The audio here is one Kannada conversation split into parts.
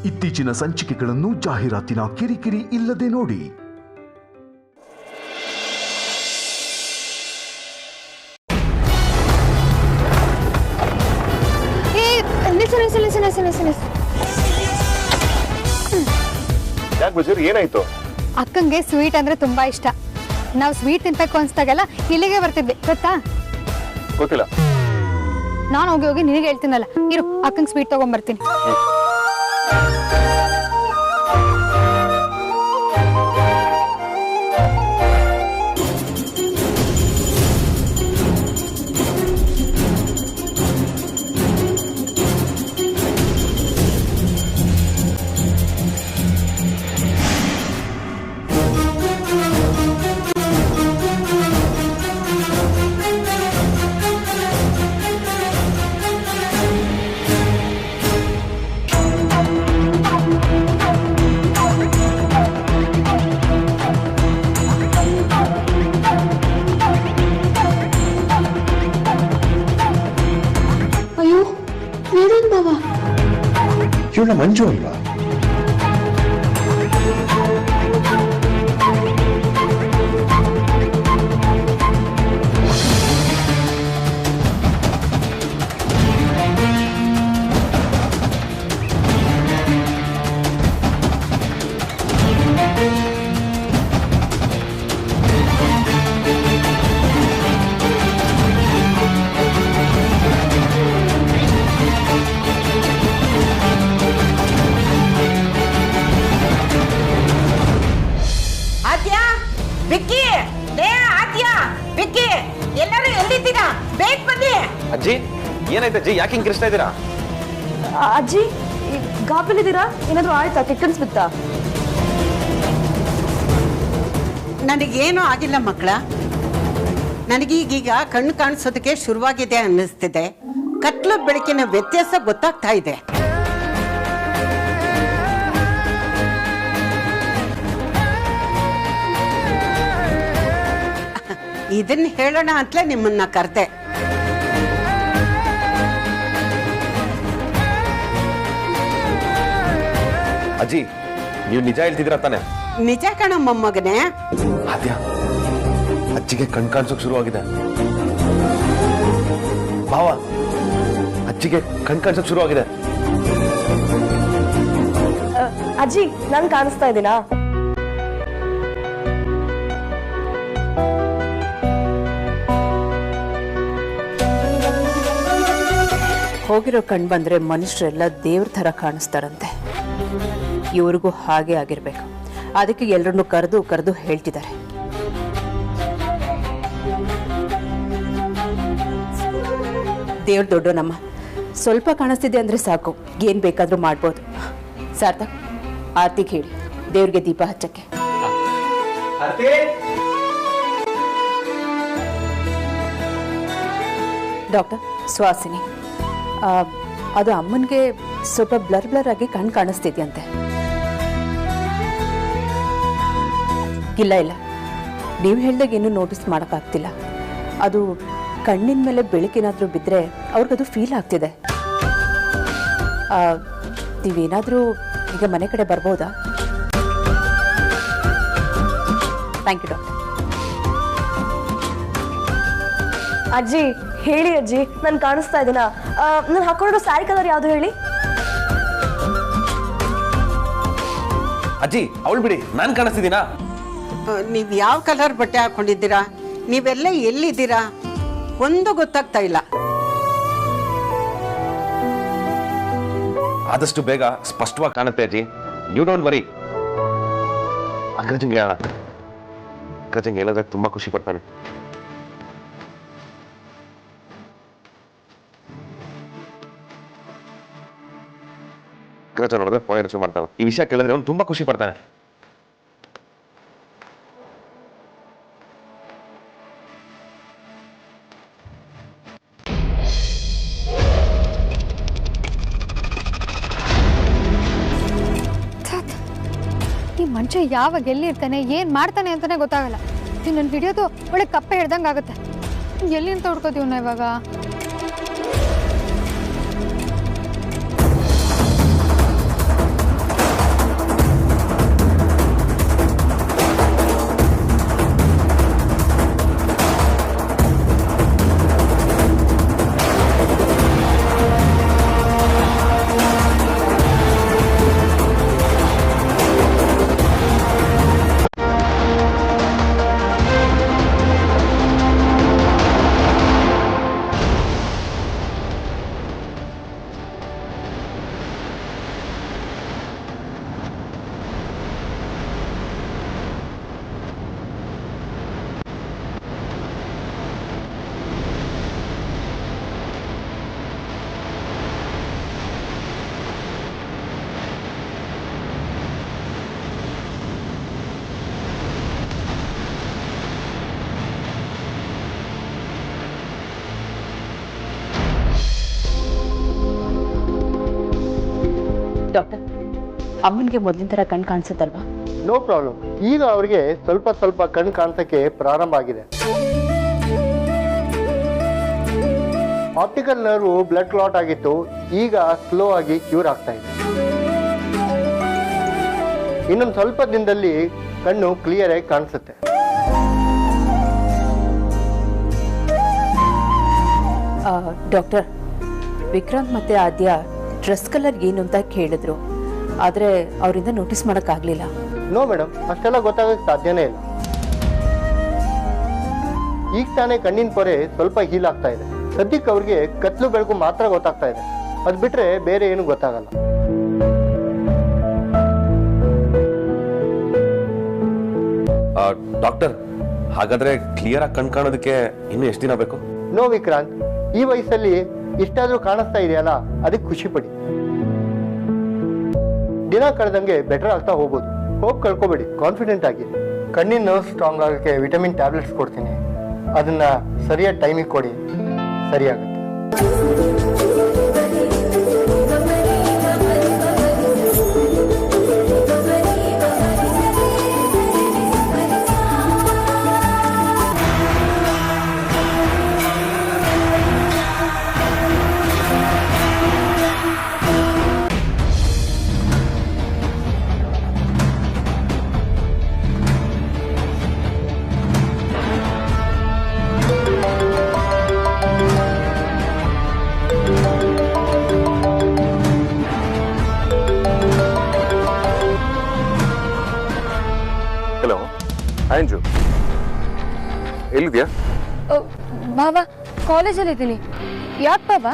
ಇತ್ತೀಚಿನ ಸಂಚಿಕೆಗಳನ್ನು ಜಾಹೀರಾತಿನ ಕಿರಿಕಿರಿ ಇಲ್ಲದೆ ನೋಡಿ. ಏನಾಯ್ತು? ಅಕ್ಕಂಗೆ ಸ್ವೀಟ್ ಅಂದ್ರೆ ತುಂಬಾ ಇಷ್ಟ. ನಾವು ಸ್ವೀಟ್ ತಿನ್ಬೇಕು ಅನ್ಸ್ದಾಗೆಲ್ಲ ಇಲ್ಲಿಗೆ ಬರ್ತಿದ್ವಿ, ಗೊತ್ತಾ? ಗೊತ್ತಿಲ್ಲ. ನಾನು ಹೋಗಿ ಹೋಗಿ ನಿನಗೆ ಹೇಳ್ತೀನಲ್ಲ, ಇರು ಅಕ್ಕಂಗೆ ಸ್ವೀಟ್ ತಗೊಂಡ್ಬರ್ತೀನಿ. ಇವಳ ಮಂಜು ಅಲ್ವಾ? ಅಜ್ಜಿ ಏನಾಯ್ತು ಅಜ್ಜಿ? ಯಾಕೆ ಹಿಂಗ್ ಕಿರಿಸ್ತಾ ಇದ್ದೀರಾ? ಅಜ್ಜಿ ಗಾಬರಿಲಿದ್ದೀರಾ? ಏನಾದ್ರು ಆಯ್ತಾ? ಕಿಟ್ಟನ್ಸ್ ಬಿತ್ತಾ? ನನಗೇನು ಆಗಿಲ್ಲ ಮಕ್ಕಳ. ನನಗೀಗೀಗ ಕಣ್ಣು ಕಾಣಿಸೋದಕ್ಕೆ ಶುರುವಾಗಿದೆ ಅನ್ನಿಸ್ತಿದೆ. ಕತ್ಲು ಬೆಳಕಿನ ವ್ಯತ್ಯಾಸ ಗೊತ್ತಾಗ್ತಾ ಇದೆ. ಇದನ್ನ ಹೇಳೋಣ ಅಂತಲೇ ನಿಮ್ಮನ್ನ ಕರೆದೆ. ಅಜ್ಜಿ ನೀವು ನಿಜ ಹೇಳ್ತಿದ್ದೀರಾ ತಾನೆ? ನಿಜ ಕಣ ಮೊಮ್ಮಗನೇ. ಆದ್ಯ ಅಜ್ಜಿಗೆ ಕಣ್ ಕಾಣಿಸೋಕ್ ಶುರುವಾಗಿದೆ. ಭಾವ ಅಜ್ಜಿಗೆ ಕಣ್ ಕಾಣಿಸೋಕ್ ಶುರುವಾಗಿದೆ. ಅಜ್ಜಿ ನನ್ ಕಾಣಿಸ್ತಾ ಇದ್ದೀನಾ? ಹೋಗಿರೋ ಕಣ್ ಬಂದ್ರೆ ಮನುಷ್ಯರೆಲ್ಲ ದೇವ್ರ ಥರ ಕಾಣಿಸ್ತಾರಂತೆ. ಇವ್ರಿಗೂ ಹಾಗೆ ಆಗಿರ್ಬೇಕು. ಅದಕ್ಕೆ ಎಲ್ಲರನ್ನು ಕರೆದು ಕರೆದು ಹೇಳ್ತಿದ್ದಾರೆ. ದೇವ್ರ ದೊಡ್ಡನಮ್ಮ, ಸ್ವಲ್ಪ ಕಾಣಿಸ್ತಿದೆ ಅಂದ್ರೆ ಸಾಕು, ಏನ್ ಬೇಕಾದ್ರೂ ಮಾಡ್ಬೋದು. ಸಾರ್ಥಕ್, ಆರ್ತಿಗೆ ಹೇಳಿ ದೇವ್ರಿಗೆ ದೀಪ ಹಚ್ಚಕ್ಕೆ. ಡಾಕ್ಟರ್ ಸುಹಾಸಿನಿ, ಅದು ಅಮ್ಮನಿಗೆ ಸ್ವಲ್ಪ ಬ್ಲರ್ ಬ್ಲರ್ ಆಗಿ ಕಣ್ಣು ಕಾಣಿಸ್ತಿದ್ಯಂತೆ. ಇಲ್ಲ ಇಲ್ಲ, ನೀವು ಹೇಳ್ದಾಗ ಏನೂ ನೋಟಿಸ್ ಮಾಡೋಕ್ಕಾಗ್ತಿಲ್ಲ. ಅದು ಕಣ್ಣಿನ ಮೇಲೆ ಬೆಳಕೇನಾದರೂ ಬಿದ್ದರೆ ಅವ್ರಿಗದು ಫೀಲ್ ಆಗ್ತಿದೆ. ನೀವೇನಾದರೂ ಈಗ ಮನೆ ಕಡೆ ಬರ್ಬೋದಾ? Thank you doctor. ಅಜ್ಜಿ ಹೇಳಿ ಅಜ್ಜಿ, ನಾನು ಕಾಣಿಸ್ತಾ ಇದ್ದೀನಾ? ನಾನು ಹಾಕೊಂಡಿರೋ ಸ್ಯಾರಿ ಕಲರ್ ಯಾವುದು ಹೇಳಿ? ಅಜ್ಜಿ ಅವಳು ಬಿಡಿ, ನಾನು ಕಾಣಿಸ್ತಿದ್ದೀನಾ? ನೀವು ಯಾವ ಕಲರ್ ಬಟ್ಟೆ ಹಾಕೊಂಡಿದ್ದೀರಾ? ನೀವೆಲ್ಲ ಎಲ್ಲಿದ್ದೀರಾ? ಒಂದು ಗೊತ್ತಾಗ್ತಾ ಇಲ್ಲ. ಆದಷ್ಟು ಬೇಗ ಸ್ಪಷ್ಟವಾಗಿ ಕಾಣುತ್ತೆ ಅಜ್ಜಿ. You don't worry. ಅಗ್ರಜಂಗೆ ಹೇಳಿದ್ರೆ ತುಂಬಾ ಖುಷಿ ಪಡ್ತಾನೆ. ಅಗ್ರಜ ನೋಡಿದ್ರೆ ಫೋನ್ ರಿಸೀವ್ ಮಾಡ್ತಾನೆ. ಈ ವಿಷಯ ಕೇಳಿದ್ರೆ ಅವನು ತುಂಬಾ ಖುಷಿ ಪಡ್ತಾನೆ. ಈ ಮನುಷ್ಯ ಯಾವಾಗ ಎಲ್ಲಿರ್ತಾನೆ, ಏನ್ ಮಾಡ್ತಾನೆ ಅಂತಾನೆ ಗೊತ್ತಾಗಲ್ಲ. ನನ್ನ ಹಿಡಿಯೋದು ಒಳ್ಳೆ ಕಪ್ಪೆ ಹಿಡ್ದಂಗೆ ಆಗುತ್ತೆ. ಎಲ್ಲಿಂದ ಹುಡ್ಕೋತೀವನ್ನ ಇವಾಗ? ಅಮ್ಮನಿಗೆ ಮೊದಲಿನ ಥರ ಕಣ್ಣು ಕಾಣಿಸುತ್ತಲ್ವಾ? No problem. ಈಗ ಅವರಿಗೆ ಸ್ವಲ್ಪ ಸ್ವಲ್ಪ ಕಣ್ಣು ಕಾಣಿಸಕ್ಕೆ ಪ್ರಾರಂಭ ಆಗಿದೆ. ಆಪ್ಟಿಕಲ್ ನರ್ವ್ ಬ್ಲಡ್ ಕ್ಲಾಟ್ ಆಗಿತ್ತು, ಈಗ ಸ್ಲೋ ಆಗಿ ಕ್ಯೂರ್ ಆಗ್ತಾ ಇದೆ. ಇನ್ನೊಂದು ಸ್ವಲ್ಪ ದಿನದಲ್ಲಿ ಕಣ್ಣು ಕ್ಲಿಯರ್ ಆಗಿ ಕಾಣಿಸುತ್ತೆ. ಡಾಕ್ಟರ್, ವಿಕ್ರಾಂತ್ ಮತ್ತೆ ಆದ್ಯ ಡ್ರೆಸ್ ಕಲರ್ ಏನು ಅಂತ ಕೇಳಿದ್ರು, ಆದರೆ ಅವರಿಂದ ನೋಟಿಸ್ ಮಾಡೋಕ್ಕಾಗಲಿಲ್ಲ. ನೋ ಮೇಡಮ್, ಅಷ್ಟೆಲ್ಲ ಗೊತ್ತಾಗಕ್ಕೆ ಸಾಧ್ಯನೇ ಇಲ್ಲ. ಈಗ ತಾನೇ ಕಣ್ಣಿನ ಪೊರೆ ಸ್ವಲ್ಪ ಹೀಲ್ ಆಗ್ತಾ ಇದೆ. ಸದ್ಯಕ್ಕೆ ಅವ್ರಿಗೆ ಕತ್ಲು ಬೆಳಕು ಮಾತ್ರ ಗೊತ್ತಾಗ್ತಾ ಇದೆ. ಅದು ಬಿಟ್ರೆ ಬೇರೆ ಏನು ಗೊತ್ತಾಗಲ್ಲ. ಡಾಕ್ಟರ್, ಹಾಗಾದ್ರೆ ಕ್ಲಿಯರ್ ಆಗಿ ಕಣ್ ಕಾಣೋದಕ್ಕೆ ಇನ್ನು ಎಷ್ಟು ದಿನ ಬೇಕು? ನೋ ವಿಕ್ರಾಂತ್, ಈ ವಯಸ್ಸಲ್ಲಿ ಇಷ್ಟಾದ್ರೂ ಕಾಣಿಸ್ತಾ ಇದೆಯಲ್ಲ, ಅದಕ್ಕೆ ಖುಷಿ ಪಡಿ. ದಿನ ಕಳೆದಂಗೆ ಬೆಟರ್ ಆಗ್ತಾ ಹೋಗ್ಬೋದು. ಹೋಪ್ ಕಳ್ಕೊಬೇಡಿ, ಕಾನ್ಫಿಡೆಂಟ್ ಆಗಿ. ಕಣ್ಣಿನ ನರ್ವ್ ಸ್ಟ್ರಾಂಗ್ ಆಗೋಕ್ಕೆ ವಿಟಮಿನ್ ಟ್ಯಾಬ್ಲೆಟ್ಸ್ ಕೊಡ್ತೀನಿ, ಅದನ್ನ ಸರಿಯಾದ ಟೈಮಿಗೆ ಕೊಡಿ, ಸರಿಯಾಗುತ್ತೆ. ಹಲೋ ಅಂಜು, ಎಲ್ಲಿದ್ಯಾ? ಬಾಬಾ, ಕಾಲೇಜಲ್ಲಿ ಇದ್ದೀನಿ. ಯಾಕೆ ಬಾಬಾ?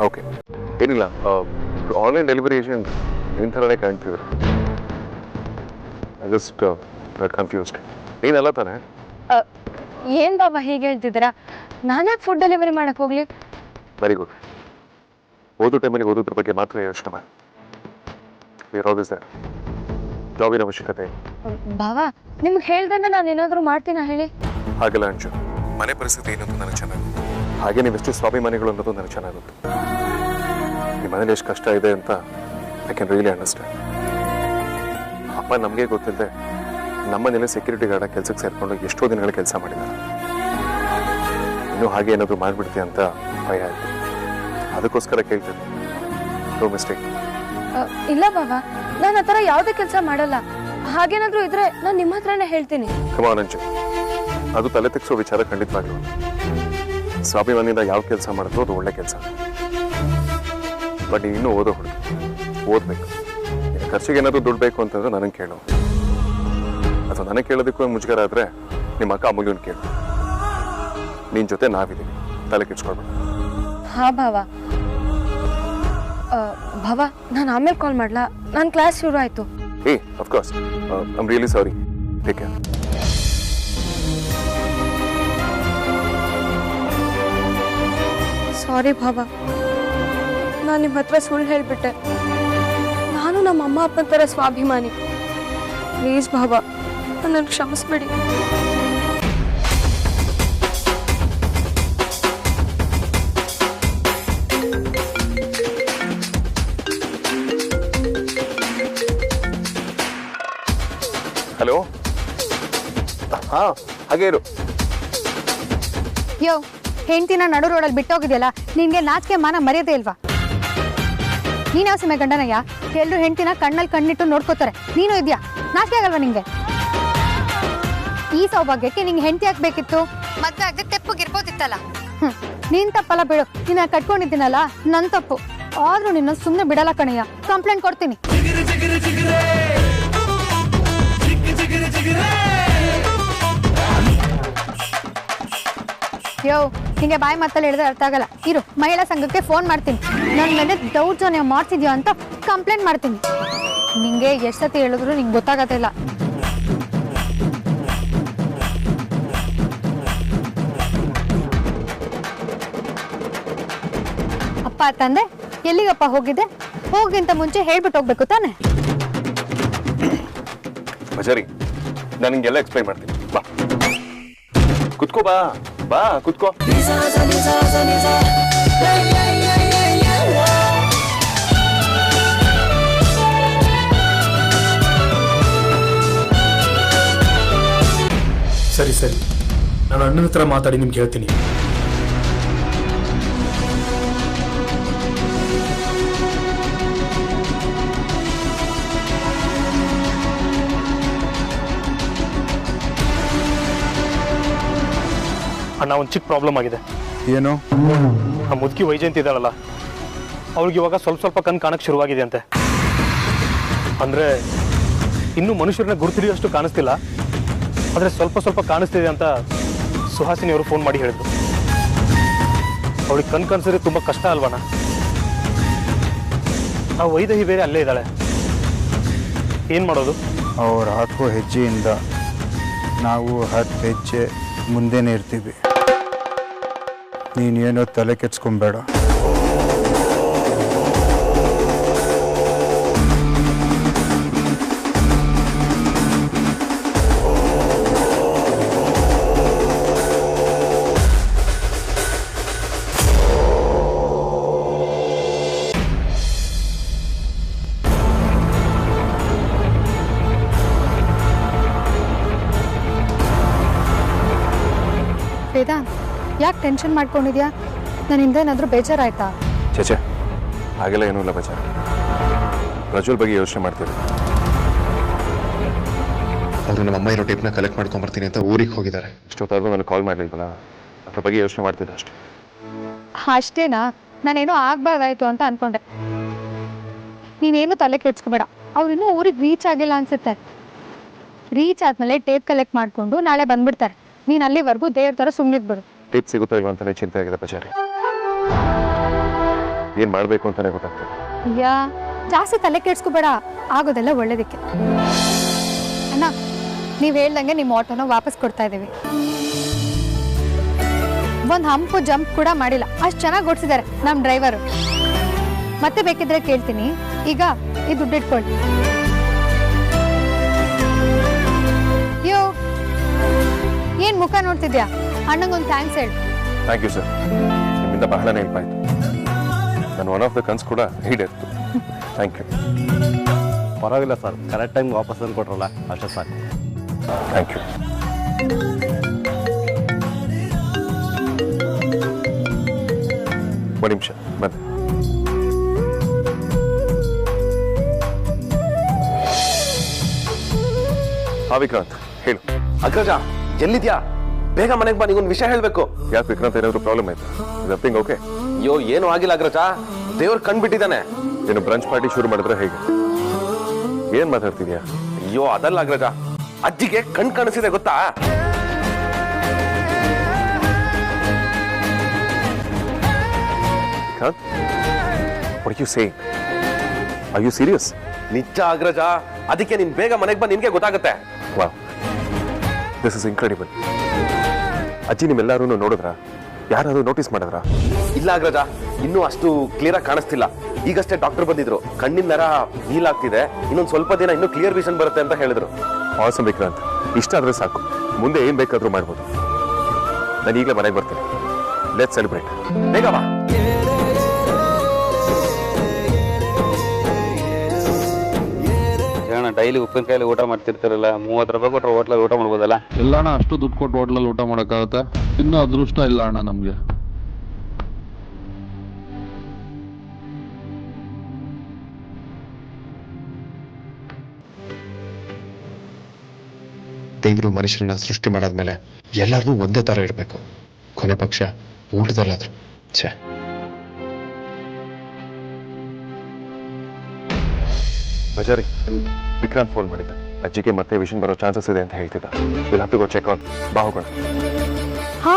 ಓಕೆ, ಏನಿಲ್ಲ, ಆನ್ಲೈನ್ ಡೆಲಿವರಿ ಏಜೆಂಟ್ ನಿನ್ನ ಥರನೇ ಕಾಣ್ತಿದ್ರು. Just confused. ನೀನಲ್ಲ ತಾನೆ? ಏನ್ ಬಾಬಾ ಹೀಗೆ ಹೇಳ್ತಿದ್ದೀರಾ? ನಾನ್ಯಾಕೆ ಫುಡ್ ಡೆಲಿವರಿ ಮಾಡಕ್ ಹೋಗ್ಲಿ? Very good. ಓದೋ ಟೈಮಲ್ಲಿ ಓದೋದ್ರ ಬಗ್ಗೆ ಮಾತ್ರ ಯೋಚನೆ ಮಾಡಿ. ಜಾಬಿನ ಅವಶ್ಯಕತೆ. ಬಾಬಾ, ನಿಮ್ಗೆ ಹೇಳ್ದಂಗೆ ನಾನು ಏನಾದರೂ ಮಾಡ್ತೀನಾ ಹೇಳಿ? ಹಾಗೆಲ್ಲ ಅಂಚು, ಮನೆ ಪರಿಸ್ಥಿತಿ ಏನಂತ ನನಗೆ ಚೆನ್ನಾಗುತ್ತೆ. ಹಾಗೆ ನೀವೆಷ್ಟು ಸ್ವಾಭಿಮಾನಿಗಳು ಅನ್ನೋದು ನನಗೆ ಚೆನ್ನಾಗುತ್ತೆ. ನಿಮ್ಮ ಮನೇಲಿ ಎಷ್ಟು ಕಷ್ಟ ಇದೆ ಅಂತ ಐ ಕ್ಯಾನ್ ರಿಯಲಿ ಅಂಡರ್ಸ್ಟ್ಯಾಂಡ್. ಅಪ್ಪ ನಮಗೆ ಗೊತ್ತಿಲ್ಲದೆ ನಮ್ಮನೇಲಿ ಸೆಕ್ಯೂರಿಟಿ ಗಾರ್ಡ್ ಕೆಲಸಕ್ಕೆ ಸೇರಿಕೊಂಡು ಎಷ್ಟೋ ದಿನಗಳ ಕೆಲಸ ಮಾಡಿದ್ದಾರೆ. ಇನ್ನೂ ಹಾಗೆ ಏನಾದರೂ ಮಾಡಿಬಿಡ್ತೀಯ ಅಂತ ಭಯ ಆಯಿತು. ಅದಕ್ಕೋಸ್ಕರ ಕೇಳ್ತಿದ್ದೆ. No mistake. ಇಲ್ಲ ಬಾಬಾ, ನಾನು ಆ ಥರ ಯಾವುದೇ ಕೆಲಸ ಮಾಡಲ್ಲ. ಹಾಗೇನಾದ್ರೂ ಇದ್ರೆ ನಾನು ನಿಮ್ಮ ಹತ್ರನೇ ಹೇಳ್ತೀನಿ. ಕಮಾನ್ ಅಂಚು, ಅದು ತಲೆ ತೆಗೆಸೋ ವಿಚಾರ ಖಂಡಿತವಾಗ್ಲೂ. ಸ್ವಾಭಿಮಾನಿಯಿಂದ ಯಾವ ಕೆಲಸ ಮಾಡಿದ್ರು ಅದು ಒಳ್ಳೆ ಕೆಲಸ. ಬಟ್ ನೀನು ಇನ್ನೂ ಓದೋ ಹುಡುಗಿ, ಓದಬೇಕು. ಖರ್ಚಿಗೆ ಏನಾದರೂ ದುಡ್ಡು ಬೇಕು ಅಂತಂದ್ರೆ ನನಗೆ ಕೇಳು. ಅಥವಾ ನನಗೆ ಕೇಳೋದಕ್ಕೂ ಮುಜುಗರ ಆದರೆ ನಿಮ್ಮ ಅಕ್ಕ ಅಮೂಲ್ಯನ ಕೇಳು. ನಿನ್ನ ಜೊತೆ ನಾವಿದ್ದೀವಿ, ತಲೆ ಕೆಡ್ಸ್ಕೊಳ್ಬೇಡ. ಹಾ ಬಾವಾ. ಭಾವ, ನಾನು ಆಮೇಲೆ ಕಾಲ್ ಮಾಡ್ಲಾ? ನನ್ನ ಕ್ಲಾಸ್ ಶುರು ಆಯ್ತು. ಏ, of course, I am really sorry. Take care. Sorry ಭಾವ, ನಾನು ನಿಮ್ಮ ಹತ್ರ ಸುಳ್ಳು ಹೇಳಿಬಿಟ್ಟೆ. ನಾನು ನಮ್ಮ ಅಮ್ಮ ಅಪ್ಪನ ಥರ ಸ್ವಾಭಿಮಾನಿ. ಪ್ಲೀಸ್ ಭಾವ, ನನ್ನನ್ನು ಕ್ಷಮಿಸ್ಬಿಡಿ. ಹಲೋ, ಹಾ, ಹಾಗೆ ಇರು. ಯೋ, ಹೆಂಡ್ತಿನ ನಡು ರೋಡಲ್ಲಿ ಬಿಟ್ಟೋಗಿದೆಯಲ್ಲ, ನಿನ್ಗೆ ನಾಚಿಕೆ ಮಾನ ಮರ್ಯಾದೆ ಇಲ್ವಾ? ನೀನ್ ಯಾವ ಸಮಯ ಗಂಡನಯ್ಯ? ಎಲ್ಲರೂ ಹೆಂಡ್ತಿನ ಕಣ್ಣಲ್ಲಿ ಕಣ್ಣಿಟ್ಟು ನೋಡ್ಕೋತಾರೆ, ನೀನು ಇದೆಯಾ? ನಾಚಿಕೆ ಆಗಲ್ವಾ ನಿಂಗೆ? ಈ ಸೌಭಾಗ್ಯಕ್ಕೆ ನಿಂಗೆ ಹೆಂಡತಿ ಹಾಕ್ಬೇಕಿತ್ತು, ಮದ್ವೆ ಆಗದೆ ತೆಪ್ಪಗಿರ್ಬೋದಿತ್ತಲ್ಲ. ನೀನ್ ತಪ್ಪಲ್ಲ ಬಿಡು, ನಿನ್ನ ಕಟ್ಕೊಂಡಿದ್ದೀನಲ್ಲ ನನ್ ತಪ್ಪು. ಆದ್ರೂ ನಿನ್ನ ಸುಮ್ಮನೆ ಬಿಡಲ್ಲ ಕಣಯ್ಯ, ಕಂಪ್ಲೇಂಟ್ ಕೊಡ್ತೀನಿ. ಯೋ, ಹಿಂಗೆ ಬಾಯಿ ಮಾತಲ್ಲಿ ಹೇಳಿದ್ರೆ ಅರ್ಥ ಆಗಲ್ಲ. ಇರು, ಮಹಿಳಾ ಸಂಘಕ್ಕೆ ಫೋನ್ ಮಾಡ್ತೀನಿ. ನನ್ನ ಮೇಲೆ ದೌರ್ಜನ್ಯ ಮಾಡ್ತಿದ್ಯಾ ಅಂತ ಕಂಪ್ಲೇಂಟ್ ಮಾಡ್ತೀನಿ. ನಿಂಗೆ ಎಷ್ಟು ಸತಿ ಹೇಳಿದ್ರು ನಿಂಗೆ ಗೊತ್ತಾಗತ್ತಿಲ್ಲ. ಅಪ್ಪ ತಂದೆ ಎಲ್ಲಿಗಪ್ಪ ಹೋಗಿದ್ದೆ? ಹೋಗಿಂತ ಮುಂಚೆ ಹೇಳ್ಬಿಟ್ಟು ಹೋಗ್ಬೇಕು ತಾನೆ? ಸರಿ, ನಾನು ನಿಂಗೆಲ್ಲ ಎಕ್ಸ್ಪ್ಲೈನ್ ಮಾಡ್ತೀನಿ. ಬಾ, ಕುತ್ಕೋ. ಬಾ ಬಾ, ಕುತ್ಕೋ. ಸರಿ, ನಾನು ಅಣ್ಣನ ಹತ್ರ ಮಾತಾಡಿ ನಿಮ್ಗೆ ಹೇಳ್ತೀನಿ. ಅಣ್ಣ, ಒಂದು ಚಿಕ್ಕ ಪ್ರಾಬ್ಲಮ್ ಆಗಿದೆ. ಏನು? ಆ ಮುದುಕಿ ವೈಜಯಂತಿ ಇದ್ದಾಳಲ್ಲ, ಅವಳಿಗೆ ಇವಾಗ ಸ್ವಲ್ಪ ಕಣ್ ಕಾಣಕ್ಕೆ ಶುರುವಾಗಿದೆ ಅಂತೆ. ಅಂದರೆ ಇನ್ನೂ ಮನುಷ್ಯರನ್ನ ಗುರುತಿಡಿಯೋಷ್ಟು ಕಾಣಿಸ್ತಿಲ್ಲ, ಆದರೆ ಸ್ವಲ್ಪ ಕಾಣಿಸ್ತಿದೆ ಅಂತ ಸುಹಾಸಿನಿ ಅವರು ಫೋನ್ ಮಾಡಿ ಹೇಳಿದ್ರು. ಅವಳಿಗೆ ಕಣ್ ಕಾಣಿಸಿದ್ರೆ ತುಂಬ ಕಷ್ಟ ಅಲ್ವಣ್ಣ? ಆ ವೈದೇಹಿ ಬೇರೆ ಅಲ್ಲೇ ಇದ್ದಾಳೆ, ಏನು ಮಾಡೋದು? ಅವ್ರು ಹಾಕೋ ಹೆಜ್ಜೆಯಿಂದ ನಾವು 10 ಹೆಜ್ಜೆ ಮುಂದೆನೇ ಇರ್ತೀವಿ. ನೀನೇನೋ ತಲೆ ಕೆಡ್ಸ್ಕೊಂಬೇಡ. ವೇದಾಂತ್, ಯಾಕೆ ಟೆನ್ಷನ್ ಮಾಡ್ಕೊಂಡಿದ್ಯಾ? ನನ್ನಿಂದ ಏನಾದರೂ ಬೇಜಾರಾಯ್ತಾ? ಚೇಚೆ, ಹಾಗೆಲ್ಲ ಏನೂ ಇಲ್ಲ ಬೇಜಾರು. ಪ್ರಜ್ವಲ್ ಬಗ್ಗೆ ಯೋಚನೆ ಮಾಡ್ತೀವಿ. ಅವರು ನಮ್ಮ ಅಮ್ಮ ಇರೋ ಟೇಪ್ನ ಕಲೆಕ್ಟ್ ಮಾಡ್ಕೊಂಬರ್ತೀನಿ ಅಂತ ಊರಿಗೆ ಹೋಗಿದ್ದಾರೆ. ಇಷ್ಟೊತ್ತಾದ್ರೂ ನನಗೆ ಕಾಲ್ ಮಾಡಲಿಲ್ವಲ್ಲ, ಅದ್ರ ಬಗ್ಗೆ ಯೋಚನೆ ಮಾಡ್ತಿದ್ದೆ ಅಷ್ಟೇ. ಅಷ್ಟೇನಾ? ನಾನೇನೋ ಆಗ್ಬಾರ್ದಾಯ್ತು ಅಂತ ಅನ್ಕೊಂಡೆ. ನೀನೇನು ತಲೆ ಕೆಡ್ಸ್ಕೊಬೇಡ, ಅವ್ರು ಇನ್ನೂ ಊರಿಗೆ ರೀಚ್ ಆಗಿಲ್ಲ ಅನ್ಸುತ್ತೆ. ರೀಚ್ ಆದ್ಮೇಲೆ ಟೇಪ್ ಕಲೆಕ್ಟ್ ಮಾಡಿಕೊಂಡು ನಾಳೆ ಬಂದ್ಬಿಡ್ತಾರೆ. ನೀನು ಅಲ್ಲಿವರೆಗೂ ದೇವ್ರ ಥರ ಸುಮ್ಮನಿದ್ಬಿಡು. ಟೇಪ್ ಸಿಗುತ್ತಾ ಇಲ್ವ ಅಂತಾನೆ ಚಿಂತೆ ಆಗಿದೆ ಪಚಾರಿ. ಏನು ಮಾಡಬೇಕು ಅಂತಾನೆ ಗೊತ್ತಾಗ್ತದೆ. ಜಾಸ್ತಿ ತಲೆ ಕೆಡ್ಸ್ಕೊಬೇಡ, ಆಗೋದೆಲ್ಲ ಒಳ್ಳೇದಕ್ಕೆ. ಅಣ್ಣ, ನೀವು ಹೇಳ್ದಂಗೆ ನಿಮ್ಮ ಆಟೋನ ವಾಪಸ್ ಕೊಡ್ತಾ ಇದ್ದೀವಿ. ಒಂದು ಹಂಪು ಜಂಪ್ ಕೂಡ ಮಾಡಿಲ್ಲ, ಅಷ್ಟು ಚೆನ್ನಾಗಿ ಓಡಿಸಿದ್ದಾರೆ ನಮ್ಮ ಡ್ರೈವರು. ಮತ್ತೆ ಬೇಕಿದ್ರೆ ಕೇಳ್ತೀನಿ. ಈಗ ಈ ದುಡ್ಡು ಇಟ್ಕೊಳ್ಳಿ. ಯೋ, ಏನ್ ಮುಖ ನೋಡ್ತಿದ್ಯಾ? ಅಣ್ಣಂಗೊಂದು ಥ್ಯಾಂಕ್ಸ್ ಹೇಳು. ಥ್ಯಾಂಕ್ ಯು ಸರ್, ನಿಮ್ಮಿಂದ ಬಹಳನೇ ಹೆಲ್ಪ್ ಆಯಿತು. ನಾನು ಒನ್ ಆಫ್ ದ ಕನ್ಸ್ ಕೂಡ ಈಡೇರಿತು. Thank you. ಪರವಾಗಿಲ್ಲ ಸರ್, ಕರೆಕ್ಟ್ ಟೈಮ್ ವಾಪಸ್ ತಂದು ಕೊಟ್ರಲ್ಲ, ಅಷ್ಟೇ ಸಾಕು. Thank you. ಒಂದು ನಿಮಿಷ ಬನ್ನಿ. ವಿಕ್ರಾಂತ್, ಹೇಳು. ಅಗ್ರಜ, ಎಲ್ಲಿದ್ಯಾ? ಬೇಗ ಮನೆಗೆ ಬಾ, ನಿಗೊಂದು ವಿಷಯ ಹೇಳ್ಬೇಕು. ಯಾಕೆ ವಿಕ್ರಾಂತ್, ಏನಾದ್ರು ಪ್ರಾಬ್ಲಮ್ ಆಯ್ತಾ? Everything okay? ಅಯ್ಯೋ, ಏನು ಆಗಿಲ್ಲ ಅಗ್ರಜ, ದೇವ್ರು ಕಣ್ಬಿಟ್ಟಿದ್ದಾನೆ. ಏನು ಬ್ರಂಚ್ ಪಾರ್ಟಿ ಶುರು ಮಾಡಿದ್ರೆ ಹೇಗೆ? ಏನ್ ಮಾತಾಡ್ತಿದ್ಯಾ? ಅಯ್ಯೋ ಅದಲ್ಲ ಅಗ್ರಜ, ಅಜ್ಜಿಗೆ ಕಣ್ ಕಾಣಿಸಿದೆ ಗೊತ್ತಾ? What are you saying? Are you serious? ನಿಜ ಅಗ್ರಜ, ಅದಕ್ಕೆ ನೀನ್ ಬೇಗ ಮನೆಗೆ ಬಾ, ನಿನ್ಗೆ ಗೊತ್ತಾಗುತ್ತೆ. Wow, this is incredible. ಅಜ್ಜಿ ನಿಮ್ಮೆಲ್ಲರೂ ನೋಡಿದ್ರ? ಯಾರಾದ್ರೂ ನೋಟಿಸ್ ಮಾಡಿದ್ರ? ಇಲ್ಲ ಅಗ್ರಜ, ಇನ್ನೂ ಅಷ್ಟು ಕ್ಲಿಯರ್ ಆಗಿ ಕಾಣಿಸ್ತಿಲ್ಲ. ಈಗಷ್ಟೇ ಡಾಕ್ಟರ್ ಬಂದಿದ್ರು, ಕಣ್ಣಿನ ನರ ಹೀಲ್ ಆಗ್ತಿದೆ, ಇನ್ನೊಂದು ಸ್ವಲ್ಪ ದಿನ ಇನ್ನೂ ಕ್ಲಿಯರ್ ವಿಷನ್ ಬರುತ್ತೆ ಅಂತ ಹೇಳಿದ್ರು. ಆಸಮ್ ವಿಕ್ರಾಂತ್, ಇಷ್ಟ ಆದ್ರೆ ಸಾಕು, ಮುಂದೆ ಏನ್ ಬೇಕಾದ್ರೂ ಮಾಡ್ಬೋದು. ನಾನು ಈಗಲೇ ಮನೆಗೆ ಬರ್ತೀನಿ. Let's celebrate. ಬೇಗ ಬಾ. ಡೈಲಿ ಉಪ್ಪಿನಕಾಯಲ್ಲಿ ಊಟ ಮಾಡ್ತಿರ್ತಾರಲ್ಲ, 30 ರೂಪಾಯಿ ಕೊಟ್ಟರೆ ಹೋಟ್ಲಲ್ಲಿ ಊಟ ಮಾಡ್ಬೋದಲ್ಲ? ಇಲ್ಲ ಅಣ್ಣ, ಅಷ್ಟು ದುಡ್ಡು ಕೊಟ್ಟು ಹೋಟ್ಲಲ್ಲಿ ಊಟ ಮಾಡೋಕ್ಕಾಗುತ್ತೆ? ಇನ್ನೂ ಅದೃಷ್ಟ ಇಲ್ಲ ಅಣ್ಣ ನಮಗೆ. ದೇವರು ಮನುಷ್ಯರನ್ನ ಸೃಷ್ಟಿ ಮಾಡಾದ್ಮೇಲೆ ಎಲ್ಲರಿಗೂ ಒಂದೇ ತರ ಇರಬೇಕು. ಕೊನೆ ಪಕ್ಷ ಊಟದಲ್ಲಾದ್ರು. ಛೇ, ಬಜಾರಿ, ವಿಕ್ರಾಂತ್ ಫೋನ್ ಮಾಡಿದ್ದ. ಅಜ್ಜಿಗೆ ಮತ್ತೆ ವಿಷನ್ ಬರೋ ಚಾನ್ಸಸ್ ಇದೆ ಅಂತ ಹೇಳ್ತಿದ್ದ. Will have to go check out. ಬಾ ಹೋಗೋಣ. ಹಾ,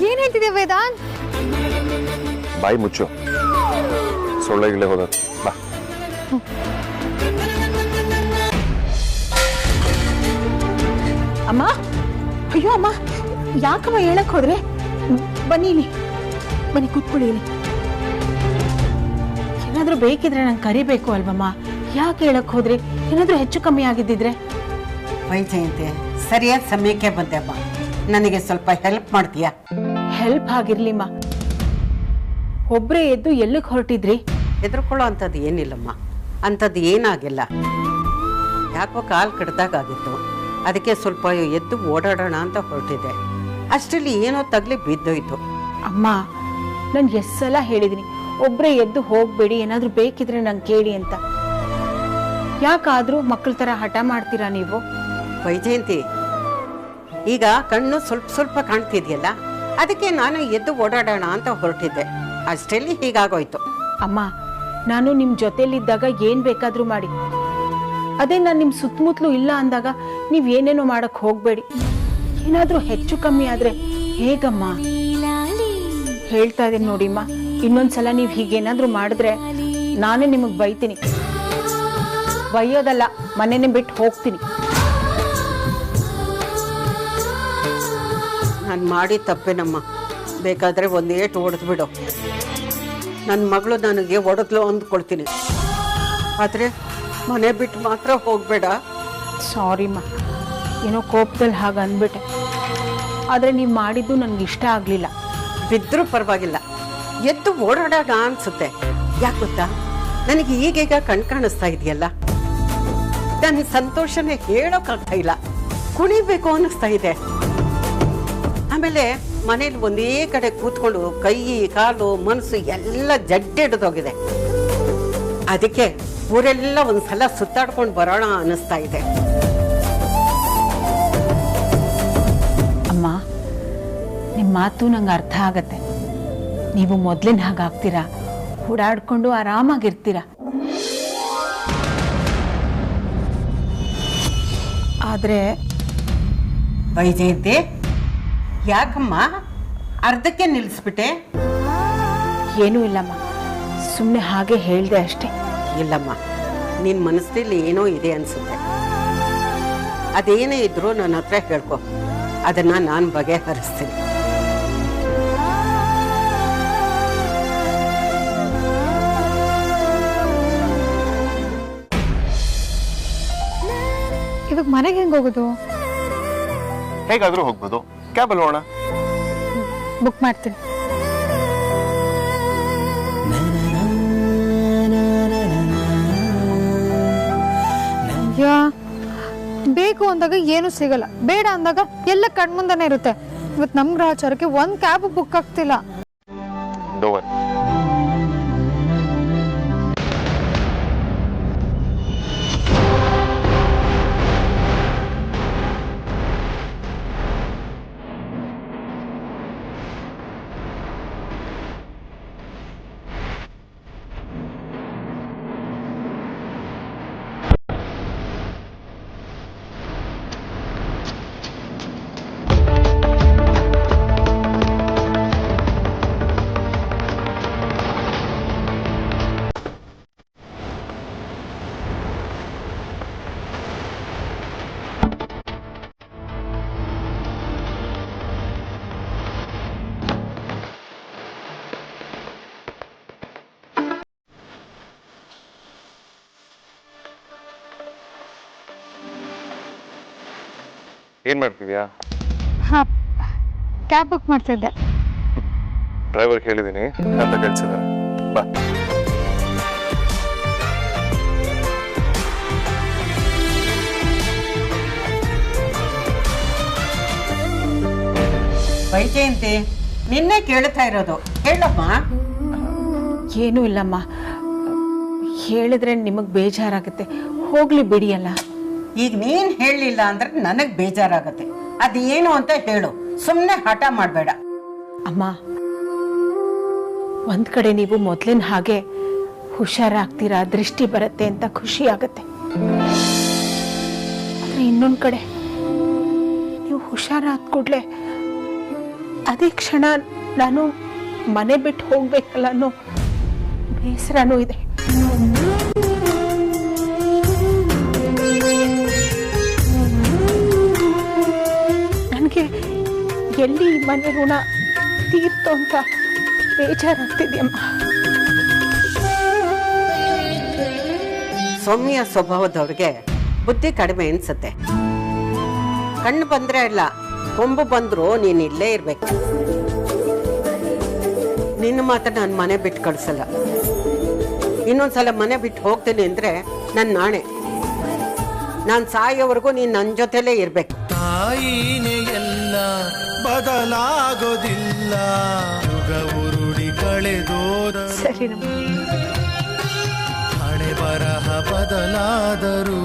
ಏನ್ ಹೇಳ್ತಿದ್ಯಾ ವೇದಾಂತ್? ಬಾಯಿ ಮುಚ್ಚು, ಸೊಳ್ಳೆಗಿಳೆ ಹೋಗೋದು. ಬಾ. ಅಮ್ಮ, ಅಯ್ಯೋ ಅಮ್ಮ, ಯಾಕಮ್ಮ ಹೇಳಕ್ ಹೋದ್ರೆ? ಬನ್ನಿ ಇಲ್ಲಿ, ಬನ್ನಿ ಕೂತ್ಕೊಳ್ಳಿ ಇಲ್ಲಿ. ಏನಾದ್ರೂ ಬೇಕಿದ್ರೆ ನಂಗೆ ಕರಿಬೇಕು ಅಲ್ವಮ್ಮ? ಯಾಕೆ ಹೇಳಕ್ ಹೋದ್ರಿ? ಏನಾದ್ರೂ ಹೆಚ್ಚು ಕಮ್ಮಿ ಆಗಿದ್ದಿದ್ರೆ? ವೈಜಯಂತಿ, ಸರಿಯಾದ ಸಮಯಕ್ಕೆ ಬಂದೆಮ್ಮ. ನನಗೆ ಸ್ವಲ್ಪ ಹೆಲ್ಪ್ ಮಾಡ್ತೀಯಾ? ಹೆಲ್ಪ್ ಆಗಿರ್ಲಿಮ್ಮ. ಒಬ್ರೇ ಎದ್ದು ಎಲ್ಲಿಗೆ ಹೊರಟಿದ್ರಿ? ಹೆದರ್ಕೊಳ್ಳೋ ಅಂಥದ್ದು ಏನಿಲ್ಲಮ್ಮ, ಅಂಥದ್ದು ಏನಾಗಿಲ್ಲ. ಯಾಕೋ ಕಾಲು ಕಡ್ದಾಗಿತ್ತು, ಅದಕ್ಕೆ ಸ್ವಲ್ಪ ಎದ್ದು ಓಡಾಡೋಣ ಅಂತ ಹೊರಟಿದ್ದೆ. ಅಷ್ಟರಲ್ಲಿ ಏನೋ ತಗಲಿ ಬಿದ್ದೋಯ್ತು. ಅಮ್ಮ, ನಾನು ಎಷ್ಟು ಸಲ ಹೇಳಿದ್ದೀನಿ ಒಬ್ಬರೇ ಎದ್ದು ಹೋಗಬೇಡಿ, ಏನಾದರೂ ಬೇಕಿದ್ರೆ ನಂಗೆ ಕೇಳಿ ಅಂತ. ಯಾಕಾದರೂ ಮಕ್ಕಳ ಥರ ಹಠ ಮಾಡ್ತೀರಾ ನೀವು? ವೈಜಯಂತಿ, ಈಗ ಕಣ್ಣು ಸ್ವಲ್ಪ ಸ್ವಲ್ಪ ಕಾಣ್ತಿದ್ಯಲ್ಲ, ಅದಕ್ಕೆ ನಾನು ಎದ್ದು ಓಡಾಡೋಣ ಅಂತ ಹೊರಟಿದ್ದೆ. ಅಷ್ಟರಲ್ಲಿ ಹೀಗಾಗೋಯ್ತು. ಅಮ್ಮ, ನಾನು ನಿಮ್ಮ ಜೊತೆಲಿದ್ದಾಗ ಏನು ಬೇಕಾದರೂ ಮಾಡಿ, ಅದೇ ನಾನು ನಿಮ್ಮ ಸುತ್ತಮುತ್ತಲೂ ಇಲ್ಲ ಅಂದಾಗ ನೀವು ಏನೇನೋ ಮಾಡಕ್ಕೆ ಹೋಗಬೇಡಿ. ಏನಾದರೂ ಹೆಚ್ಚು ಕಮ್ಮಿ ಆದರೆ ಹೇಗಮ್ಮ? ಹೇಳ್ತಾ ಇದ್ದೀನಿ ನೋಡಿಮ್ಮ, ಇನ್ನೊಂದ್ಸಲ ನೀವು ಹೀಗೇನಾದರೂ ಮಾಡಿದ್ರೆ ನಾನೇ ನಿಮಗೆ ಬೈತೀನಿ. ಬೈಯೋದಲ್ಲ, ಮನೆನೇ ಬಿಟ್ಟು ಹೋಗ್ತೀನಿ. ನಾನು ಮಾಡಿ ತಪ್ಪೇನಮ್ಮ. ಬೇಕಾದರೆ ಒಂದು ಏಟು ಹೊಡೆದು ಬಿಡು. ನನ್ನ ಮಗಳು ನನಗೆ ಹೊಡೆದ್ಲು ಅಂದ್ಕೊಳ್ತೀನಿ, ಆದರೆ ಮನೆ ಬಿಟ್ಟು ಮಾತ್ರ ಹೋಗಬೇಡ. ಸಾರಿಮ್ಮ, ಏನೋ ಕೋಪದಲ್ಲಿ ಹಾಗೆ ಅಂದ್ಬಿಟ್ಟೆ. ಆದರೆ ನೀವು ಮಾಡಿದ್ದು ನನಗೆ ಇಷ್ಟ ಆಗಲಿಲ್ಲ. ಬಿದ್ದರೂ ಪರವಾಗಿಲ್ಲ, ಎದ್ದು ಓಡಾಡೋಣ ಅನ್ಸುತ್ತೆ. ಯಾಕೆ ಗೊತ್ತಾ, ನನಗೆ ಈಗೀಗ ಕಾಣಿಸ್ತಾ ಇದೆಯಲ್ಲ, ನನ್ನ ಸಂತೋಷನೇ ಹೇಳೋಕ್ಕಾಗ್ತಾ ಇಲ್ಲ. ಕುಣಿಬೇಕು ಅನ್ನಿಸ್ತಾ ಇದೆ. ಆಮೇಲೆ ಮನೇಲಿ ಒಂದೇ ಕಡೆ ಕೂತ್ಕೊಂಡು ಕೈ ಕಾಲು ಮನಸ್ಸು ಎಲ್ಲ ಜಡ್ಡಿಡ್ದೋಗಿದೆ. ಅದಕ್ಕೆ ಊರೆಲ್ಲ ಒಂದ್ಸಲ ಸುತ್ತಾಡ್ಕೊಂಡು ಬರೋಣ ಅನ್ನಿಸ್ತಾ ಇದೆ. ಅಮ್ಮ, ನಿಮ್ಮ ಮಾತು ನಂಗೆ ಅರ್ಥ ಆಗತ್ತೆ. ನೀವು ಮೊದಲಿನ ಹಾಗಾಗ್ತೀರಾ, ಓಡಾಡ್ಕೊಂಡು ಆರಾಮಾಗಿರ್ತೀರಾ. ಆದರೆ ವೈಜಯಂತಿ, ಯಾಕಮ್ಮ ಅರ್ಧಕ್ಕೆ ನಿಲ್ಲಿಸ್ಬಿಟ್ಟೆ? ಏನೂ ಇಲ್ಲಮ್ಮ, ಸುಮ್ಮನೆ ಹಾಗೆ ಹೇಳಿದೆ ಅಷ್ಟೇ. ಇಲ್ಲಮ್ಮ, ನಿನ್ನ ಮನಸ್ಸಲ್ಲಿ ಏನೋ ಇದೆ ಅನ್ಸುತ್ತೆ. ಅದೇನೇ ಇದ್ರೂ ನನ್ನ ಹತ್ರ ಹೇಳ್ಕೊ, ಅದನ್ನ ನಾನು ಬಗೆಹರಿಸ್ತೀನಿ. ಇವಾಗ ಮನೆಗೆ ಹೆಂಗೆ ಹೋಗೋದು? ಹೇಗಾದರೂ ಹೋಗ್ಬೋದು, ಕ್ಯಾಬಲ್ಲಿ ಹೋಗೋಣ. ಬುಕ್ ಮಾಡ್ತೀನಿ. ಬೇಕು ಅಂದಾಗ ಏನು ಸಿಗಲ್ಲ, ಬೇಡ ಅಂದಾಗ ಎಲ್ಲ ಕಣ್ಮುಂದನೇ ಇರುತ್ತೆ. ಇವತ್ತು ನಮ್ಮ ಗ್ರಹಚಾರಕ್ಕೆ ಒಂದು ಕ್ಯಾಬ್ ಬುಕ್ ಆಗ್ತಿಲ್ಲ. ಏನ್ ಮಾಡ್ತಿದ್ಯಾ? ಹಾಂ, ಕ್ಯಾಬ್ ಬುಕ್ ಮಾಡ್ತಿದ್ದೆ. ಡ್ರೈವರ್ ಹೇಳಿದ್ದೀನಿ ಅಂತ ಕಳಿಸಿದ್ದಾರೆ. ಬಾ. ವೈಜಯಂತಿ, ನಿನ್ನೆ ಕೇಳ್ತಾ ಇರೋದು, ಹೇಳಮ್ಮ. ಏನೂ ಇಲ್ಲಮ್ಮ, ಹೇಳಿದ್ರೆ ನಿಮಗೆ ಬೇಜಾರಾಗುತ್ತೆ. ಹೋಗ್ಲಿ ಬಿಡಿಯಲ್ಲ. ಈಗ ನೀನ್ ಹೇಳಲಿಲ್ಲ ಅಂದ್ರೆ ನನಗೆ ಬೇಜಾರಾಗತ್ತೆ. ಅದೇನು ಅಂತ ಹೇಳು, ಸುಮ್ಮನೆ ಹಠ ಮಾಡಬೇಡ. ಅಮ್ಮ, ಒಂದ್ ಕಡೆ ನೀವು ಮೊದಲಿನ ಹಾಗೆ ಹುಷಾರಾಗ್ತೀರಾ, ದೃಷ್ಟಿ ಬರುತ್ತೆ ಅಂತ ಖುಷಿ ಆಗತ್ತೆ. ಆದ್ರೆ ಇನ್ನೊಂದ್ ಕಡೆ ನೀವು ಹುಷಾರಾದ ಕೂಡಲೇ ಅದೇ ಕ್ಷಣ ನಾನು ಮನೆ ಬಿಟ್ಟು ಹೋಗ್ಬೇಕಲ್ಲ ಅನ್ನೋ ಬೇಸರನೂ ಇದೆ. ನನಗೆ ಎಲ್ಲಿ ಮನೆ ಋಣ ತೀರ್ತು ಅಂತ ಬೇಜಾರಾಗ್ತಿದ್ಯಮ್ಮ. ಸೌಮ್ಯ ಸ್ವಭಾವದವ್ರಿಗೆ ಬುದ್ಧಿ ಕಡಿಮೆ ಅನ್ಸುತ್ತೆ. ಕಣ್ಣು ಬಂದ್ರೆ ಇಲ್ಲ, ಕೊಂಬು ಬಂದ್ರು ನೀನ್ ಇಲ್ಲೇ ಇರ್ಬೇಕು. ನಿನ್ನ ಮಾತ್ರ ನಾನು ಮನೆ ಬಿಟ್ಟು ಕಳ್ಸಲ್ಲ. ಇನ್ನೊಂದ್ಸಲ ಮನೆ ಬಿಟ್ಟು ಹೋಗ್ತೀನಿ ಅಂದ್ರೆ ನನ್ನ ನಾಣೆ. ನಾನು ಸಾಯೋವರೆಗೂ ನೀನು ನನ್ನ ಜೊತೆಲೇ ಇರಬೇಕು. ತಾಯಿನೇ ಎಲ್ಲ ಬದಲಾಗೋದಿಲ್ಲ, ಯುಗ ಉರುಳಿ ಕಳೆದೋದ ಸರಿ ಹಣೆ ಬರಹ ಬದಲಾದರೂ